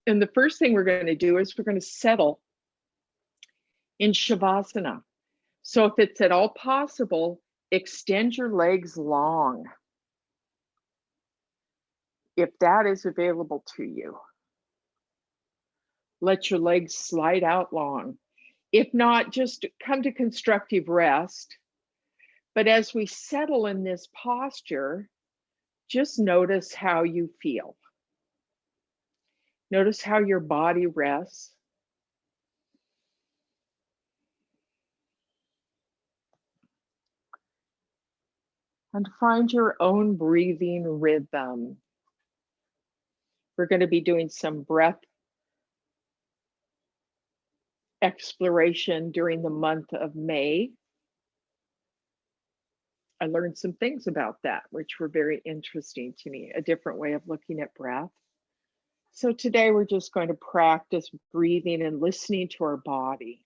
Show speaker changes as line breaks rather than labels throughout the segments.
And the first thing we're going to do is we're going to settle in Shavasana. So if it's at all possible, extend your legs long, if that is available to you. Let your legs slide out long. If not, just come to constructive rest. But as we settle in this posture, just notice how you feel. Notice how your body rests. And find your own breathing rhythm. We're going to be doing some breath exploration during the month of May. I learned some things about that, which were very interesting to me, a different way of looking at breath. So today we're just going to practice breathing and listening to our body.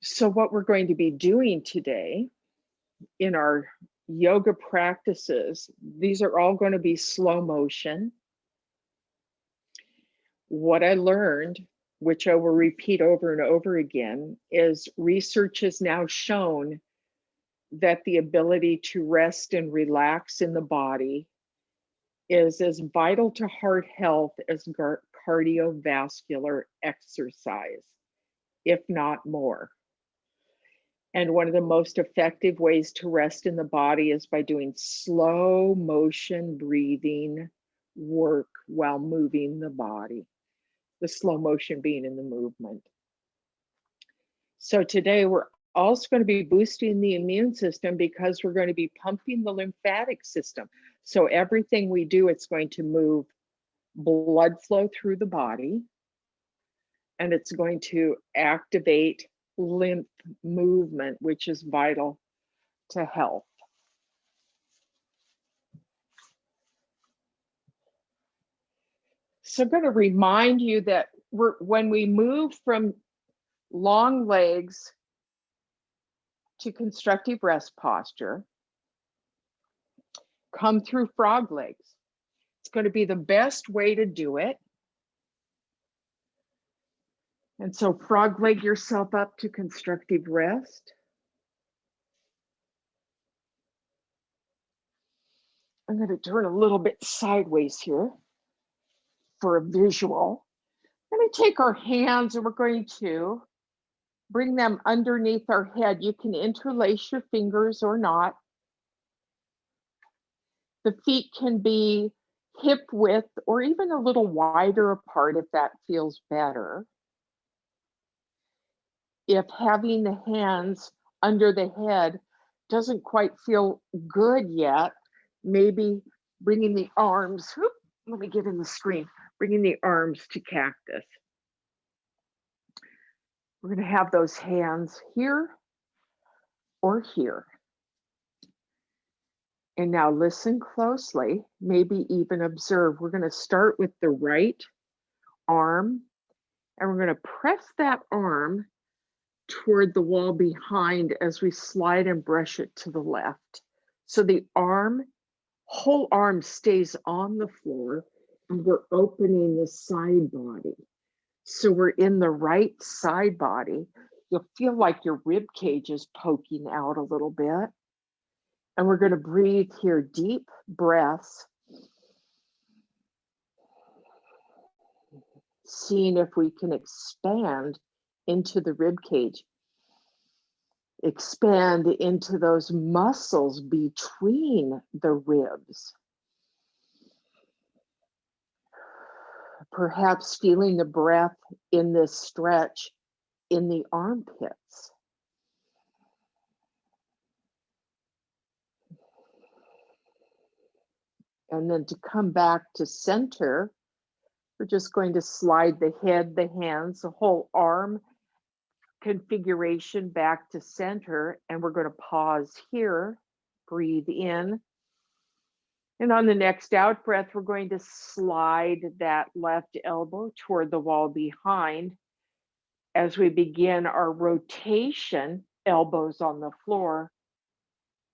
So what we're going to be doing today in our yoga practices, these are all going to be slow motion. What I learned, which I will repeat over and over again, is research has now shown that the ability to rest and relax in the body is as vital to heart health as cardiovascular exercise, if not more. And one of the most effective ways to rest in the body is by doing slow motion breathing work while moving the body. The slow motion being in the movement. So today we're also going to be boosting the immune system because we're going to be pumping the lymphatic system. So everything we do, it's going to move blood flow through the body, and it's going to activate lymph movement, which is vital to health. So I'm going to remind you that when we move from long legs to constructive rest posture, come through frog legs. It's going to be the best way to do it. And so frog leg yourself up to constructive rest. I'm going to turn a little bit sideways here for a visual. I'm going to take our hands and we're going to bring them underneath our head. You can interlace your fingers or not. The feet can be hip width or even a little wider apart if that feels better. If having the hands under the head doesn't quite feel good yet, maybe bringing the arms, let me get in the screen, bringing the arms to cactus. We're going to have those hands here or here. And now listen closely, maybe even observe. We're going to start with the right arm, and we're going to press that arm toward the wall behind as we slide and brush it to the left. So the whole arm stays on the floor, and we're opening the side body. So we're in the right side body. You'll feel like your rib cage is poking out a little bit. And we're going to breathe here, deep breaths, seeing if we can expand into the rib cage, expand into those muscles between the ribs. Perhaps feeling the breath in this stretch in the armpits. And then to come back to center, we're just going to slide the head, the hands, the whole arm configuration back to center. And we're going to pause here, breathe in. And on the next out breath, we're going to slide that left elbow toward the wall behind as we begin our rotation, elbows on the floor,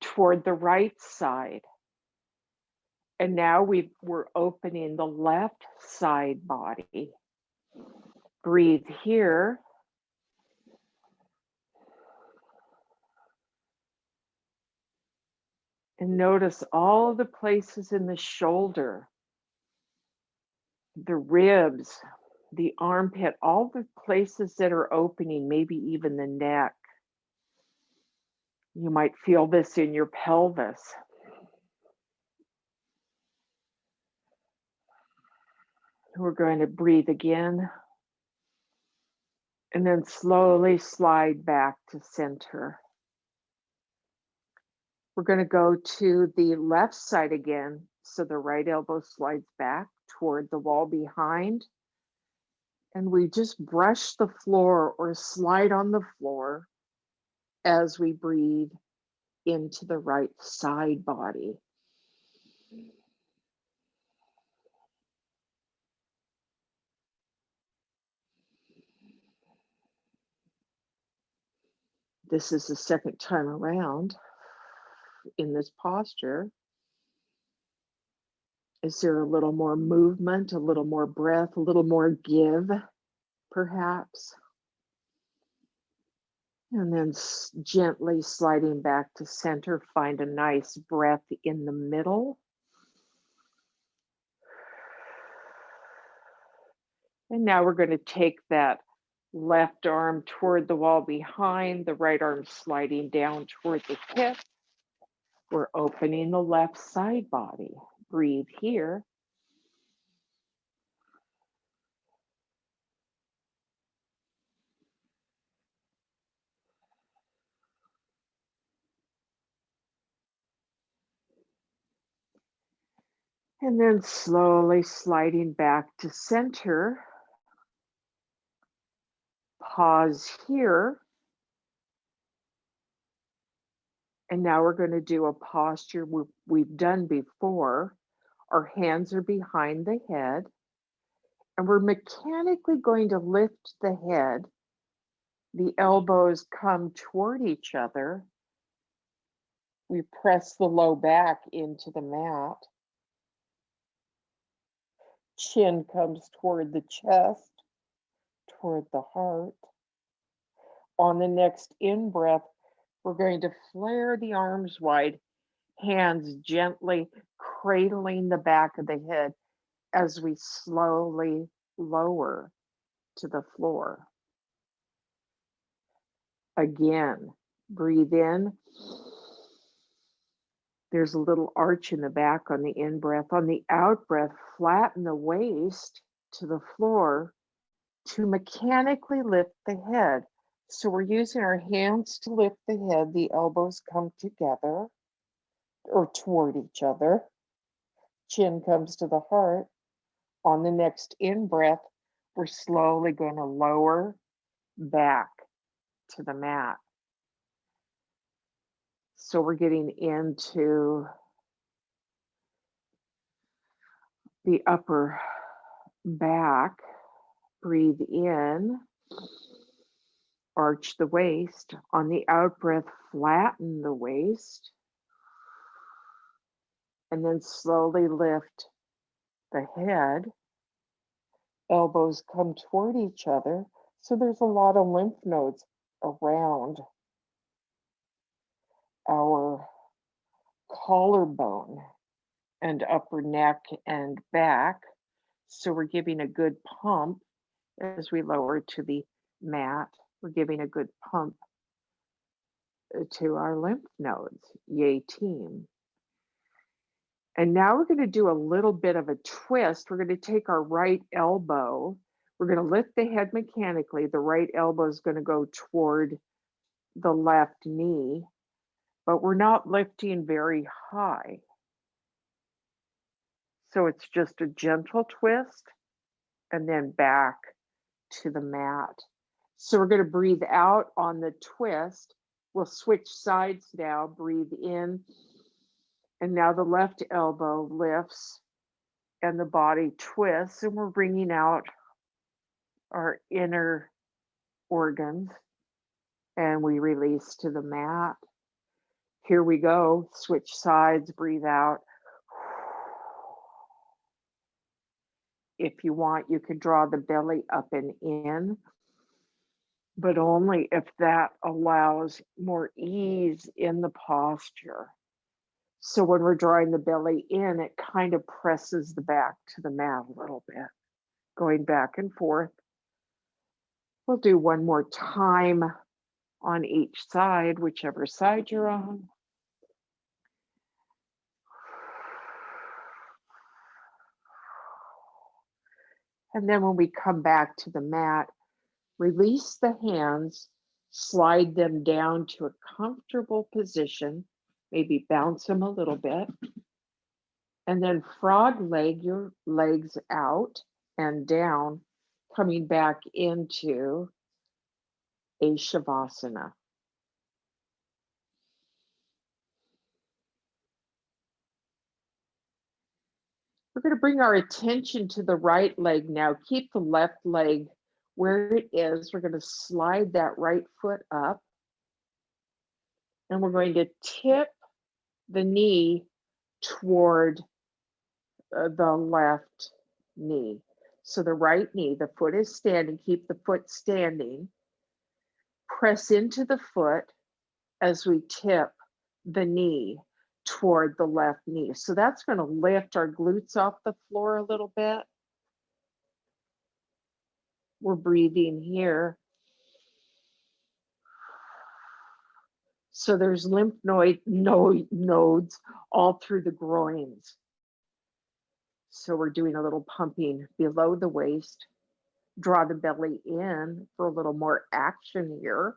toward the right side. And now we're opening the left side body. Breathe here. And notice all the places in the shoulder, the ribs, the armpit, all the places that are opening, maybe even the neck. You might feel this in your pelvis. We're going to breathe again. And then slowly slide back to center. We're going to go to the left side again. So the right elbow slides back toward the wall behind. And we just brush the floor or slide on the floor as we breathe into the right side body. This is the second time around in this posture. Is there a little more movement, a little more breath, a little more give, perhaps? And then gently sliding back to center, find a nice breath in the middle. And now we're going to take that left arm toward the wall behind, the right arm sliding down toward the hip. We're opening the left side body. Breathe here. And then slowly sliding back to center. Pause here. And now we're going to do a posture we've done before. Our hands are behind the head. And we're mechanically going to lift the head. The elbows come toward each other. We press the low back into the mat. Chin comes toward the chest, toward the heart. On the next in-breath, we're going to flare the arms wide, hands gently cradling the back of the head as we slowly lower to the floor. Again, breathe in. There's a little arch in the back on the in-breath. On the out-breath, flatten the waist to the floor to mechanically lift the head. So we're using our hands to lift the head. The elbows come together or toward each other. Chin comes to the heart. On the next in-breath, we're slowly going to lower back to the mat. So we're getting into the upper back. Breathe in, arch the waist. On the out breath, flatten the waist. And then slowly lift the head. Elbows come toward each other. So there's a lot of lymph nodes around our collarbone and upper neck and back. So we're giving a good pump as we lower to the mat. We're giving a good pump to our lymph nodes. Yay, team. And now we're going to do a little bit of a twist. We're going to take our right elbow. We're going to lift the head mechanically. The right elbow is going to go toward the left knee, but we're not lifting very high. So it's just a gentle twist and then back to the mat. So we're going to breathe out on the twist. We'll switch sides now. Breathe in. And now the left elbow lifts and the body twists, and we're bringing out our inner organs, and we release to the mat. Here we go. Switch sides, breathe out. if you want, you can draw the belly up and in, but only if that allows more ease in the posture. So when we're drawing the belly in, it kind of presses the back to the mat a little bit, going back and forth. We'll do one more time on each side, whichever side you're on. And then when we come back to the mat, release the hands, slide them down to a comfortable position, maybe bounce them a little bit, and then frog leg your legs out and down, coming back into a Shavasana. We're going to bring our attention to the right leg now. Keep the left leg where it is. We're going to slide that right foot up. And we're going to tip the knee toward the left knee. So the right knee, the foot is standing. Keep the foot standing. Press into the foot as we tip the knee toward the left knee. So that's going to lift our glutes off the floor a little bit. We're breathing here. So there's lymph nodes all through the groins. So we're doing a little pumping below the waist. Draw the belly in for a little more action here.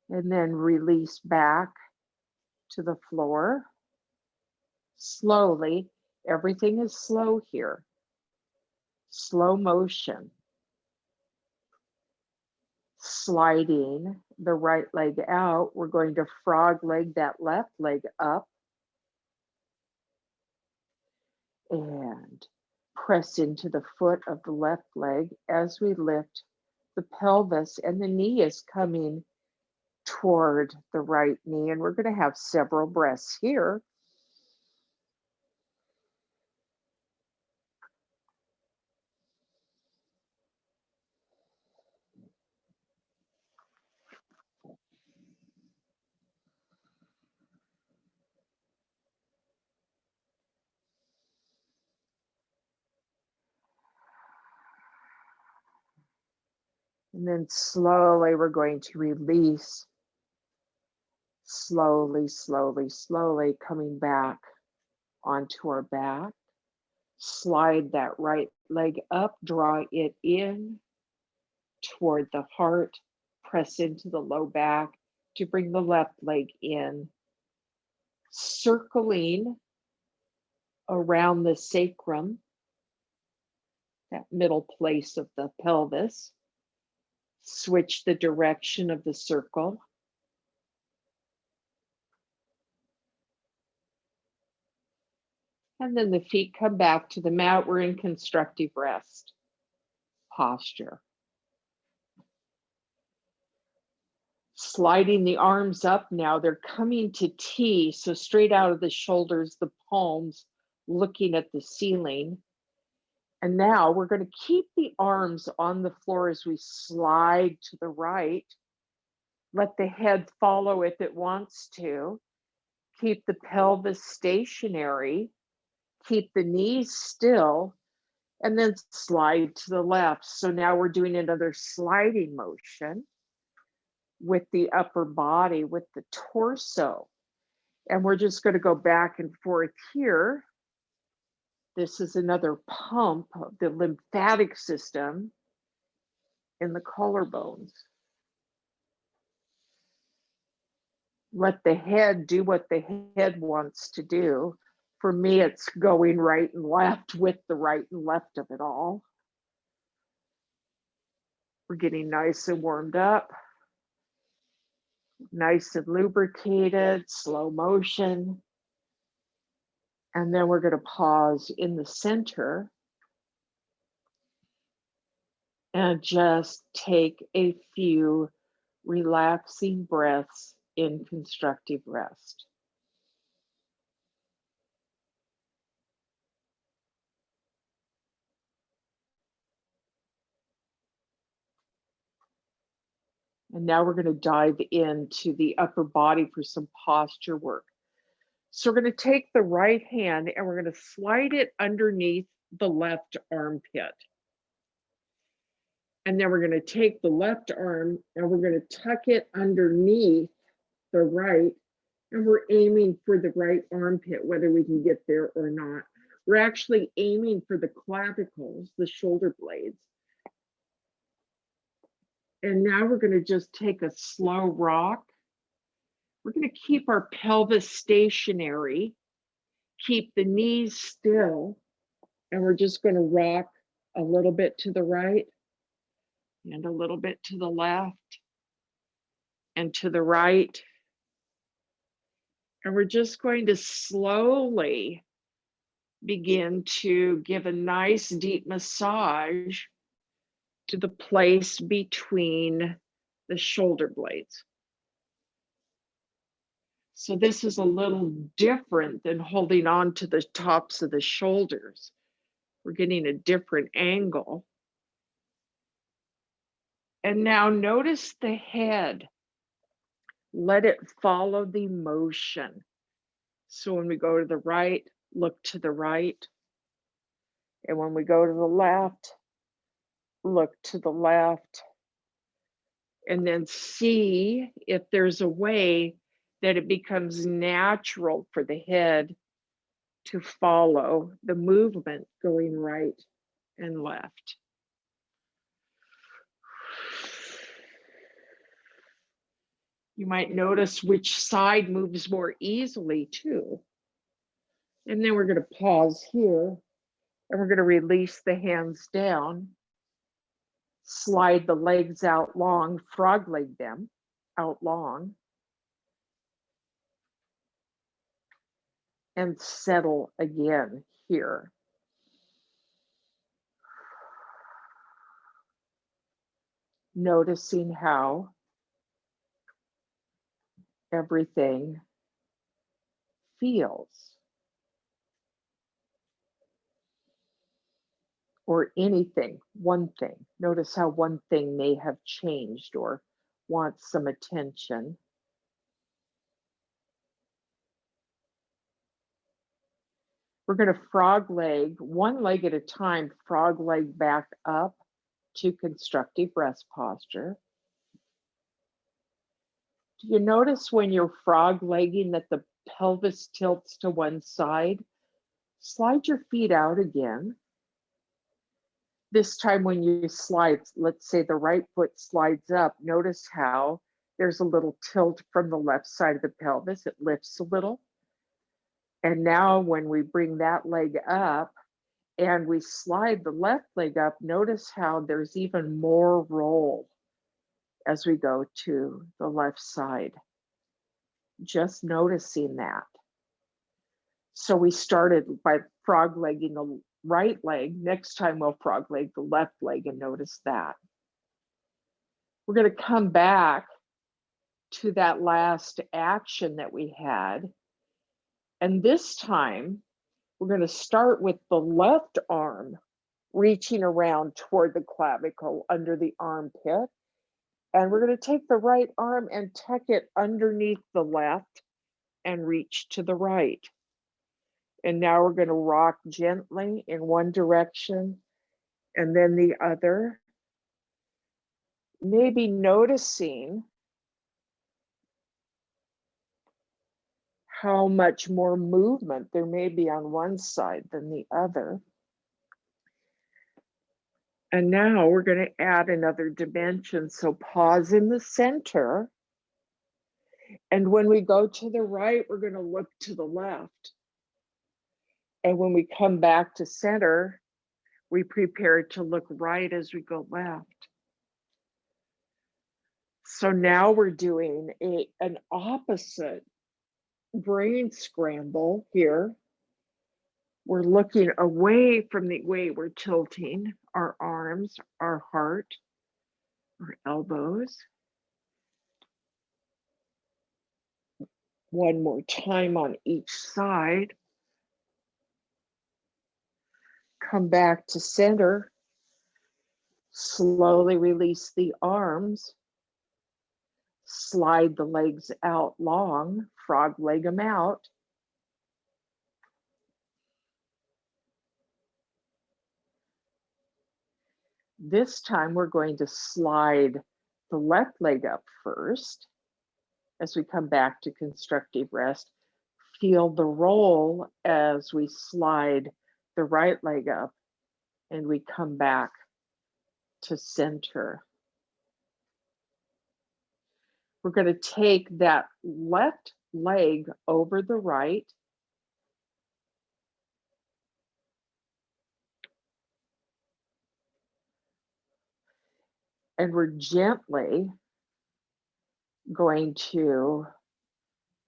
And then release back to the floor. Slowly, everything is slow here. Slow motion. Sliding the right leg out. We're going to frog leg that left leg up. And press into the foot of the left leg as we lift the pelvis, and the knee is coming toward the right knee. And we're going to have several breaths here. And then slowly we're going to release. Slowly, slowly, slowly coming back onto our back. Slide that right leg up, draw it in toward the heart. Press into the low back to bring the left leg in. Circling around the sacrum, that middle place of the pelvis. Switch the direction of the circle. And then the feet come back to the mat. We're in constructive rest posture. Sliding the arms up now, they're coming to T, so straight out of the shoulders, the palms looking at the ceiling. And now we're going to keep the arms on the floor as we slide to the right. Let the head follow if it wants to. Keep the pelvis stationary. Keep the knees still. And then slide to the left. So now we're doing another sliding motion with the upper body, with the torso. And we're just going to go back and forth here. This is another pump of the lymphatic system in the collarbones. Let the head do what the head wants to do. For me, it's going right and left with the right and left of it all. We're getting nice and warmed up, nice and lubricated, slow motion. And then we're going to pause in the center and just take a few relaxing breaths in constructive rest. And now we're going to dive into the upper body for some posture work. So we're going to take the right hand and we're going to slide it underneath the left armpit. And then we're going to take the left arm and we're going to tuck it underneath the right. And we're aiming for the right armpit, whether we can get there or not. We're actually aiming for the clavicles, the shoulder blades. And now we're going to just take a slow rock. We're going to keep our pelvis stationary, keep the knees still, and we're just going to rock a little bit to the right and a little bit to the left and to the right. And we're just going to slowly begin to give a nice deep massage to the place between the shoulder blades. So this is a little different than holding on to the tops of the shoulders. We're getting a different angle. And now notice the head. Let it follow the motion. So when we go to the right, look to the right. And when we go to the left, look to the left. And then see if there's a way that it becomes natural for the head to follow the movement going right and left. You might notice which side moves more easily too. And then we're going to pause here and we're going to release the hands down, slide the legs out long, frog leg them out long, and settle again here. Noticing how everything feels, or anything, one thing. Notice how one thing may have changed or wants some attention. We're going to frog leg, one leg at a time, frog leg back up to constructive rest posture. Do you notice when you're frog legging that the pelvis tilts to one side? Slide your feet out again. This time when you slide, let's say the right foot slides up, notice how there's a little tilt from the left side of the pelvis. It lifts a little. And now when we bring that leg up and we slide the left leg up, notice how there's even more roll as we go to the left side. Just noticing that. So we started by frog legging the right leg. Next time we'll frog leg the left leg and notice that. We're going to come back to that last action that we had. And this time we're going to start with the left arm reaching around toward the clavicle under the armpit. And we're going to take the right arm and tuck it underneath the left and reach to the right. And now we're going to rock gently in one direction and then the other. Maybe noticing how much more movement there may be on one side than the other. And now we're going to add another dimension. So pause in the center. And when we go to the right, we're going to look to the left. And when we come back to center, we prepare to look right as we go left. So now we're doing an opposite brain scramble here. We're looking away from the way we're tilting our arms, our heart, our elbows. One more time on each side. Come back to center. Slowly release the arms. Slide the legs out long, frog leg them out. This time we're going to slide the left leg up first. As we come back to constructive rest, feel the roll as we slide the right leg up and we come back to center. We're going to take that left leg over the right. And we're gently going to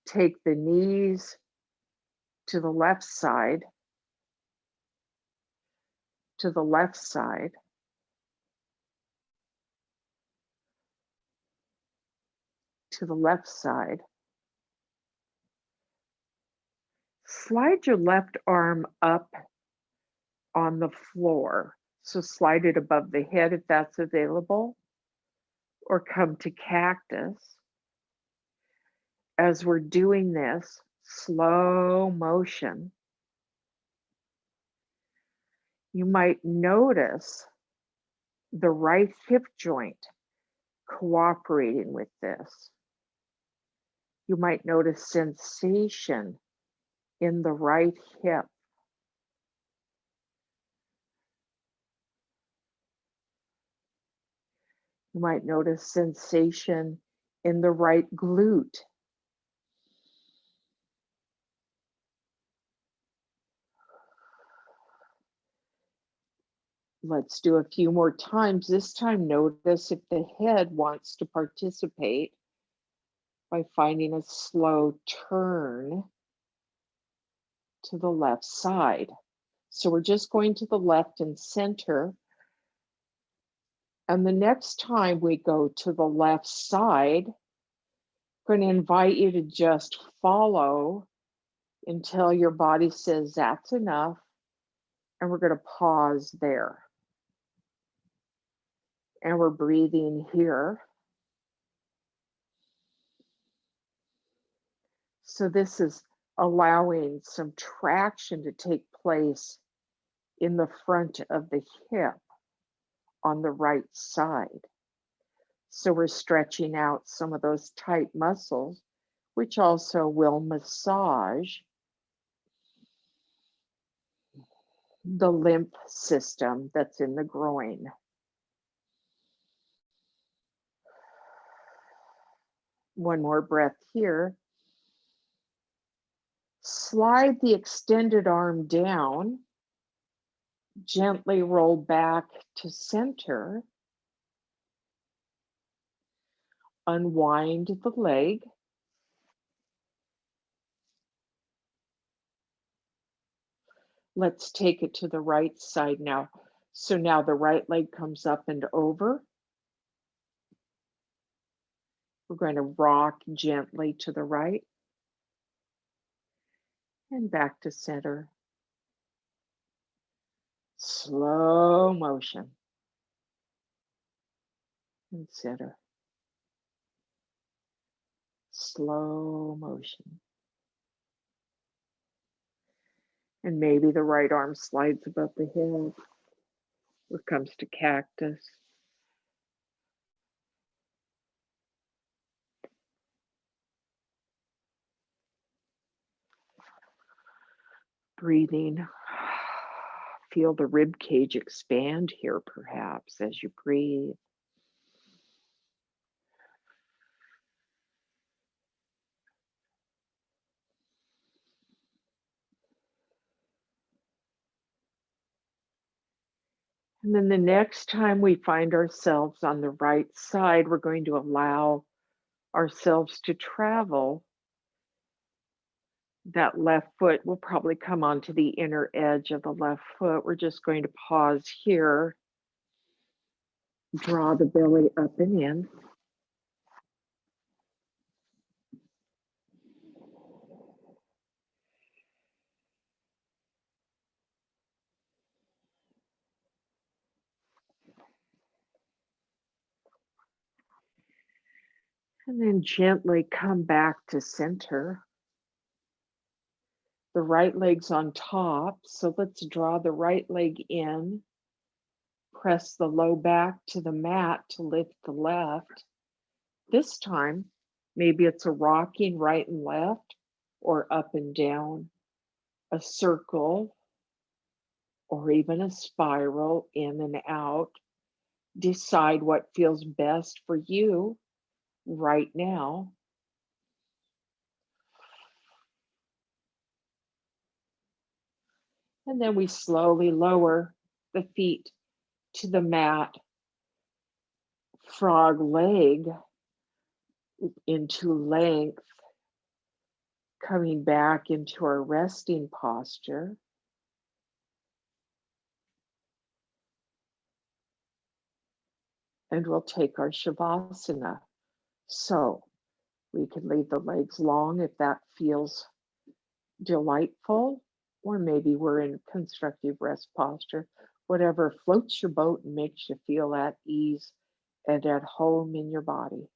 take the knees to the left side, to the left side. To the left side. Slide your left arm up on the floor. So slide it above the head if that's available, or come to cactus. As we're doing this, slow motion, you might notice the right hip joint cooperating with this. You might notice sensation in the right hip. You might notice sensation in the right glute. Let's do a few more times. This time, notice if the head wants to participate by finding a slow turn to the left side. So we're just going to the left and center. And the next time we go to the left side, I'm going to invite you to just follow until your body says that's enough. And we're going to pause there. And we're breathing here. So this is allowing some traction to take place in the front of the hip on the right side. So we're stretching out some of those tight muscles, which also will massage the lymph system that's in the groin. One more breath here. Slide the extended arm down, gently roll back to center, unwind the leg. Let's take it to the right side now. So now the right leg comes up and over. We're going to rock gently to the right and back to center. Slow motion. And center. Slow motion. And maybe the right arm slides above the head or comes to cactus. Breathing. Feel the rib cage expand here, perhaps, as you breathe. And then the next time we find ourselves on the right side, we're going to allow ourselves to travel. That left foot will probably come onto the inner edge of the left foot. We're just going to pause here, draw the belly up and in. And then gently come back to center. The right leg's on top, so let's draw the right leg in. Press the low back to the mat to lift the left. This time, maybe it's a rocking right and left, or up and down, a circle, or even a spiral in and out. Decide what feels best for you right now. And then we slowly lower the feet to the mat, frog leg into length, coming back into our resting posture. And we'll take our Shavasana. So we can leave the legs long if that feels delightful, or maybe we're in constructive rest posture. Whatever floats your boat and makes you feel at ease and at home in your body.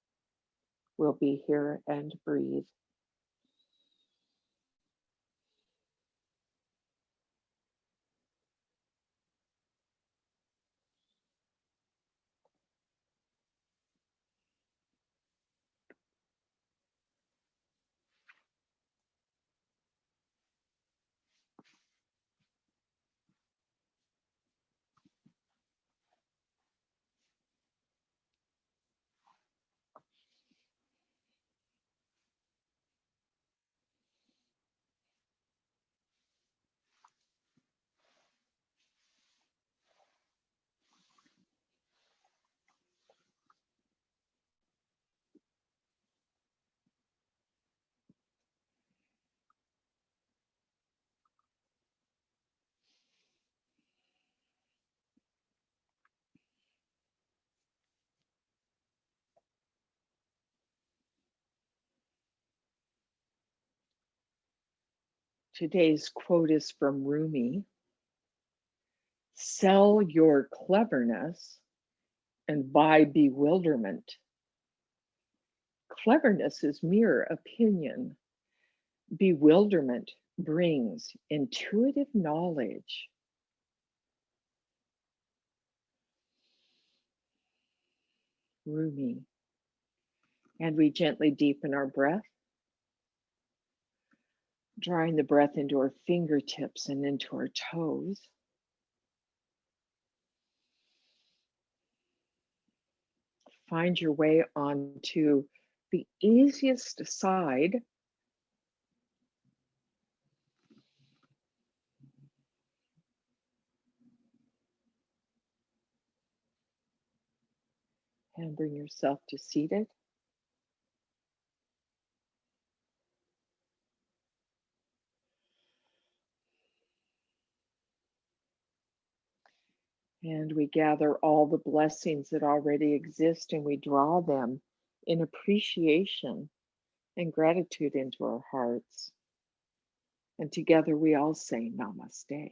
We'll be here and breathe. Today's quote is from Rumi. Sell your cleverness and buy bewilderment. Cleverness is mere opinion. Bewilderment brings intuitive knowledge. Rumi. And we gently deepen our breath, drawing the breath into our fingertips and into our toes. Find your way onto the easiest side. And bring yourself to seated. And we gather all the blessings that already exist and we draw them in appreciation and gratitude into our hearts. And together we all say namaste.